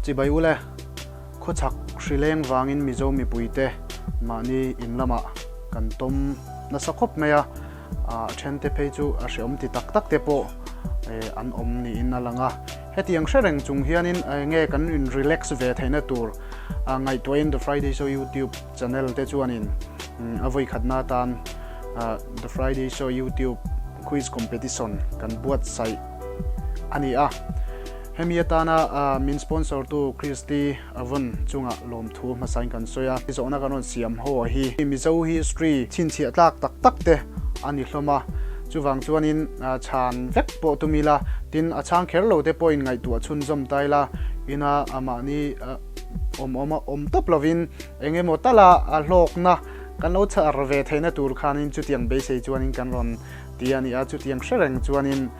chỉ bay ule khó chắc Sri Lanka vangin mizo mi puite mani in lama kan tom na sakop meya chen te pei chu a hriom ti tak tak te po an om ni in alanga hetiang shereng chung hianin nge kan in relax ve thaina tur ngai toin the Friday show YouTube channel te chuanin avoi khatna tan the Friday show YouTube quiz competition kan buat sai ani hemiatana min sponsor tu Christy Avon chunga lom thu masain kan soya zona kanon siam ho hi mizo history chin chi atlak tak tak te ani hloma chuwang chuanin chan vek po tumila tin achang kherlo te point ngai tu chun zom taila ina amani om top lovin enge motala a hlok na kan lo char ve theina tur khanin chu tiang be sei chuanin kan ron tiani a chu tiang shereng chuanin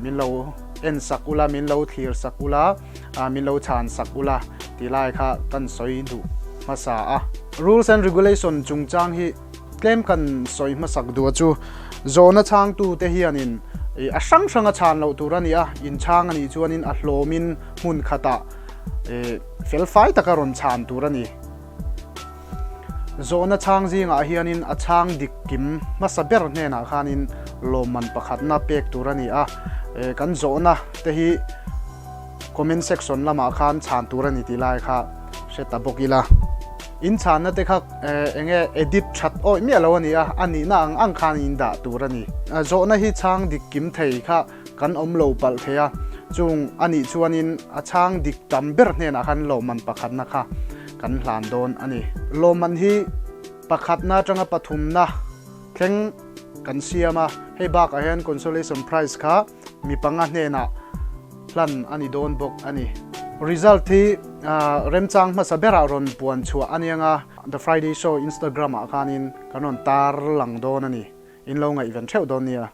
min lo en sakula min lo thir sakula min lo chan sakula tilai kha kan soi du masa rules and regulation chungchang hi claim kan soi masak du chu zona chang tu te hianin a sang sanga chan lo turani in chang ani chuanin a hlomin mun khata fel fai takaron chan turani zona chang jinga hianin a chang dikkim masaber hena khanin loman pakhat na pek turani kan zona te hi comment section lama khan chan turani tilai kha seta bokila in chan na te kha enge edit chat oi mi alawani ani na ang khan in da turani zona hi chang dikkim thei kha kan om lo pal theya chung ani chuanin a chang dik tamber hena khan loman pakhat na kha kan hlan don ani loman hi pakhat na tanga pathum na thleng kan siama hei bak a hian consolation prize kha mi panga hne na hlan ani don bok ani result hi remchang ma sabera ron puan chua anianga the Friday show Instagram a khanin kanon tar lang don ani in lo ngai event theu don nia